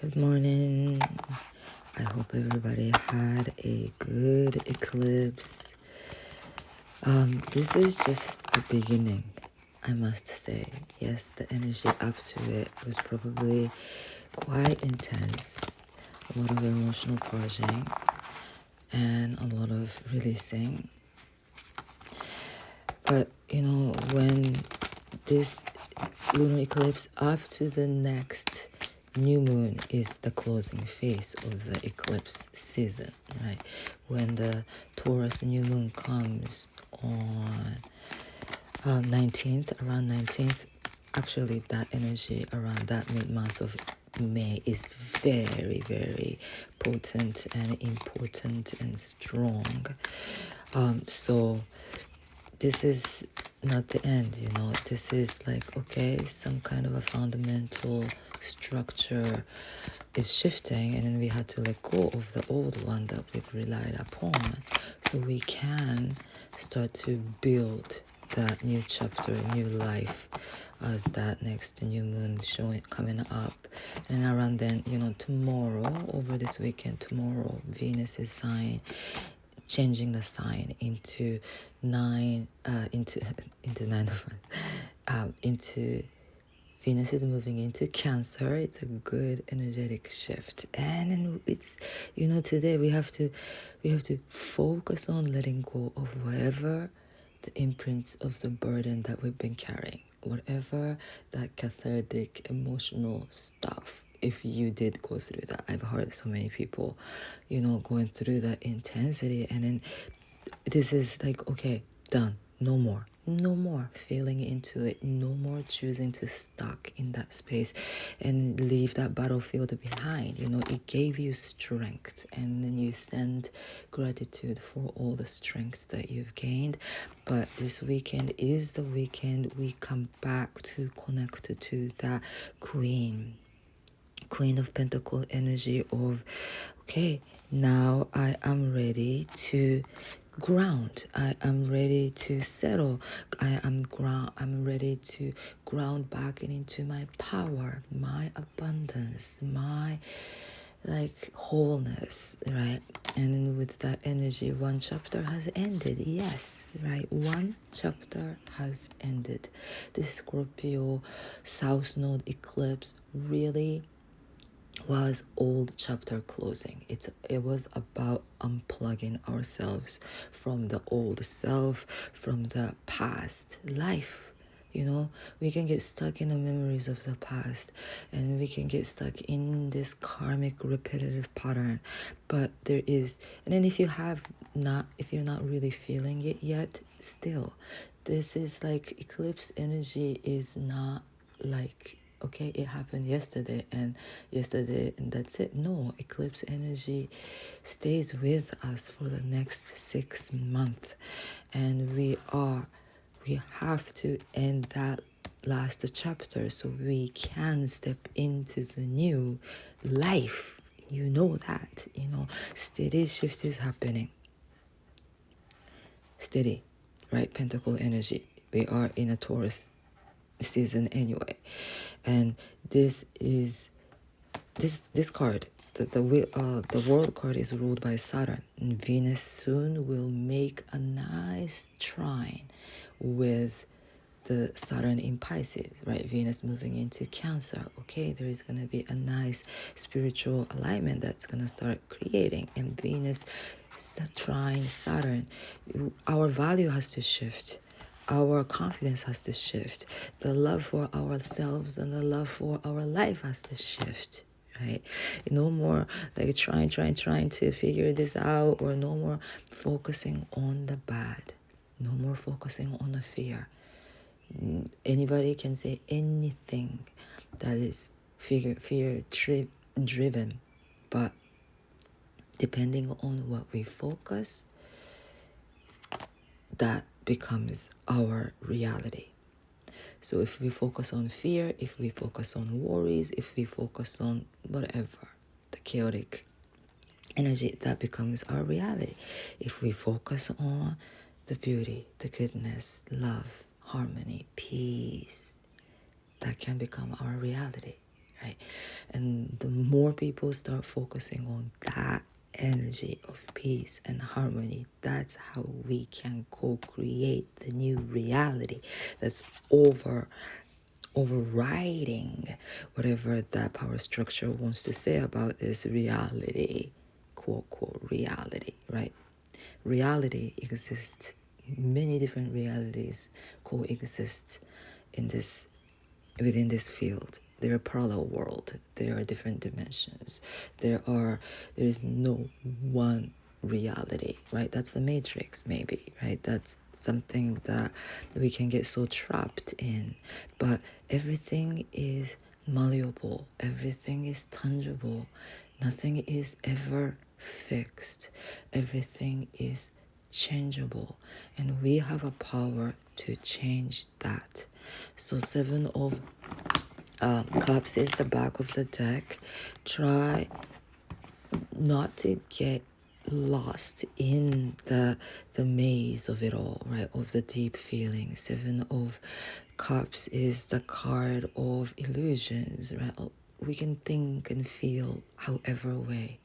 Good morning. I hope everybody had a good eclipse. This is just the beginning, I must say. Yes, the energy up to it was probably quite intense. A lot of emotional purging and a lot of releasing. But, when this lunar eclipse up to the next new moon is the closing phase of the eclipse season, right? When the Taurus new moon comes on 19th, around 19th, actually that energy around that mid-month of May is very, very potent and important and strong. So this is not the end, this is like, okay, some kind of a fundamental structure is shifting, and then we had to let go of the old one that we've relied upon so we can start to build that new chapter, new life, as that next new moon coming up. And around then, tomorrow, over this weekend, tomorrow, Venus's sign changing the sign into Venus is moving into Cancer. It's a good energetic shift, and it's today we have to focus on letting go of whatever the imprints of the burden that we've been carrying, whatever that cathartic emotional stuff. If you did go through that, I've heard so many people, going through that intensity, and then this is like, okay, done, no more feeling into it, no more choosing to stuck in that space and leave that battlefield behind. It gave you strength, and then you send gratitude for all the strength that you've gained. But this weekend is the weekend we come back to connect to that Queen of Pentacle energy of, okay, now I am ready to ground. I am ready to settle. I'm ready to ground back into my power, my abundance, my wholeness, right? And then with that energy, one chapter has ended. Yes, right? One chapter has ended. This Scorpio South Node eclipse really was old chapter closing. It was about unplugging ourselves from the old self, from the past life. We can get stuck in the memories of the past, and we can get stuck in this karmic repetitive pattern. But there is, and then if you're not really feeling it yet, still, this is like eclipse energy is not like, okay, it happened yesterday and that's it. No, eclipse energy stays with us for the next 6 months, and we have to end that last chapter so we can step into the new life. That steady shift is happening. Steady, right? Pentacle energy, we are in a Taurus season anyway, and this card, the world card, is ruled by Saturn, and Venus soon will make a nice trine with the Saturn in Pisces, right? Venus moving into Cancer. Okay, there is going to be a nice spiritual alignment that's going to start creating, and Venus trine Saturn. Our value has to shift. Our confidence has to shift. The love for ourselves and the love for our life has to shift, right? No more like trying to figure this out, or no more focusing on the bad. No more focusing on the fear. Anybody can say anything that is fear driven, but depending on what we focus, that becomes our reality. So if we focus on fear, if we focus on worries, if we focus on whatever, the chaotic energy, that becomes our reality. If we focus on the beauty, the goodness, love, harmony, peace, that can become our reality, right? And the more people start focusing on that energy of peace and harmony, that's how we can co-create the new reality that's overriding whatever that power structure wants to say about this reality, quote quote reality, right? Reality exists, many different realities coexist in this, within this field. There are parallel world, there are different dimensions, there is no one reality, right? That's the matrix, maybe, right? That's something that we can get so trapped in. But everything is malleable, everything is tangible, nothing is ever fixed, everything is changeable, and we have a power to change that. So Seven of Cups is the back of the deck. Try not to get lost in the maze of it all, right? Of the deep feelings. Seven of Cups is the card of illusions, right? We can think and feel however way,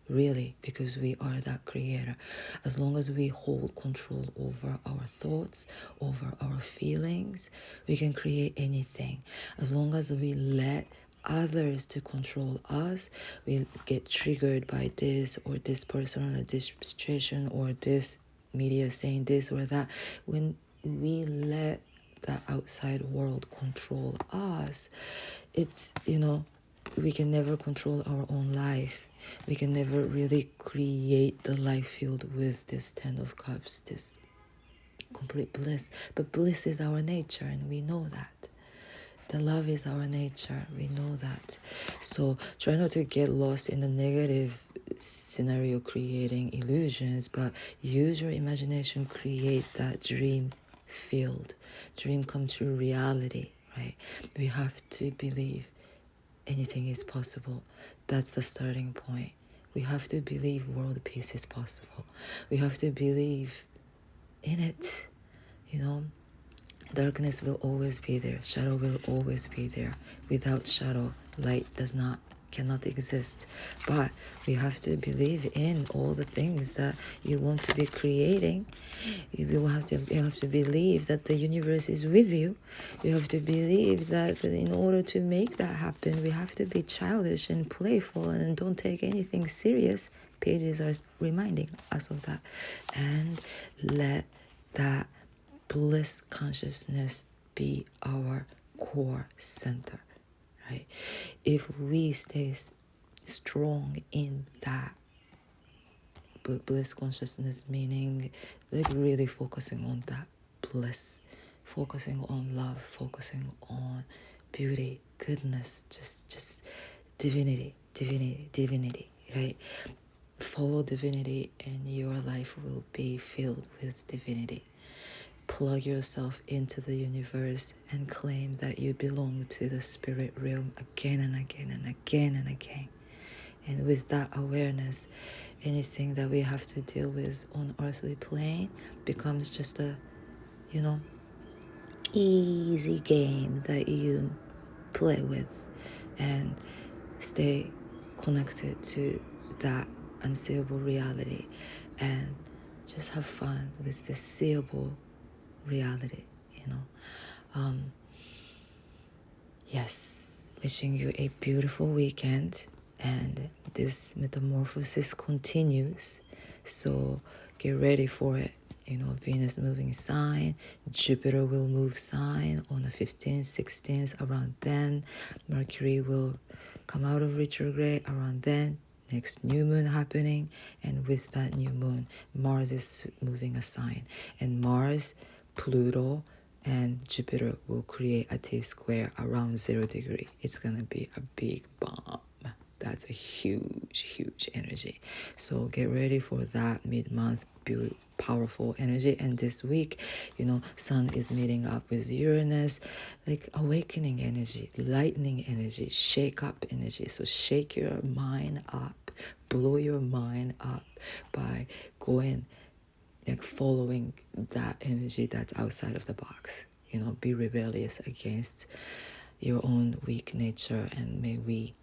really, because we are that creator. As long as we hold control over our thoughts, over our feelings, we can create anything. As long as we let others to control us, we get triggered by this or this person or this situation or this media saying this or that. When we let the outside world control us, it's, we can never control our own life. We can never really create the life filled with this Ten of Cups, this complete bliss. But bliss is our nature, and we know that. The love is our nature, we know that. So try not to get lost in the negative scenario creating illusions, but use your imagination, create that dream filled, dream come true reality, right? We have to believe anything is possible. That's the starting point. We have to believe world peace is possible. We have to believe in it, you know. Darkness will always be there. Shadow will always be there. Without shadow, light cannot exist. But we have to believe in all the things that you want to be creating. You have to believe that the universe is with you. You have to believe that in order to make that happen, we have to be childish and playful and don't take anything serious. Pages are reminding us of that. And let that bliss consciousness be our core center, right? If we stay strong in that bliss consciousness, meaning like really focusing on that bliss, focusing on love, focusing on beauty, goodness, just divinity, right? Follow divinity and your life will be filled with divinity. Plug yourself into the universe and claim that you belong to the spirit realm again and again and again and again. And with that awareness, anything that we have to deal with on earthly plane becomes just a, easy game that you play with and stay connected to that unseeable reality and just have fun with this seeable reality, Yes, wishing you a beautiful weekend, and this metamorphosis continues, so get ready for it. Venus moving sign, Jupiter will move sign on the 15th, 16th, around then. Mercury will come out of retrograde around then. Next new moon happening, and with that new moon, Mars is moving a sign, and Mars, Pluto, and Jupiter will create a T-square around 0 degree. It's gonna be a big bomb. That's a huge energy. So get ready for that mid-month powerful energy. And this week, Sun is meeting up with Uranus, like awakening energy, lightning energy, shake up energy. So shake your mind up, blow your mind up by going, like following that energy that's outside of the box. Be rebellious against your own weak nature, and may we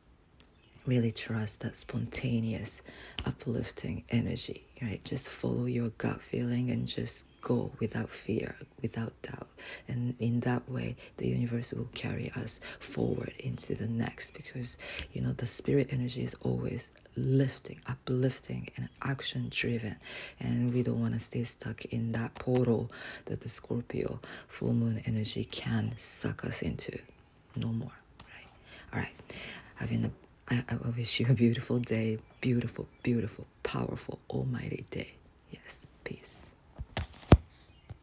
really trust that spontaneous, uplifting energy, right? Just follow your gut feeling and just go without fear, without doubt. And in that way, the universe will carry us forward into the next, because, the spirit energy is always lifting, uplifting, and action driven. And we don't want to stay stuck in that portal that the Scorpio full moon energy can suck us into. No more, right? All right. I wish you a beautiful day, beautiful, beautiful, powerful, almighty day. Yes, peace.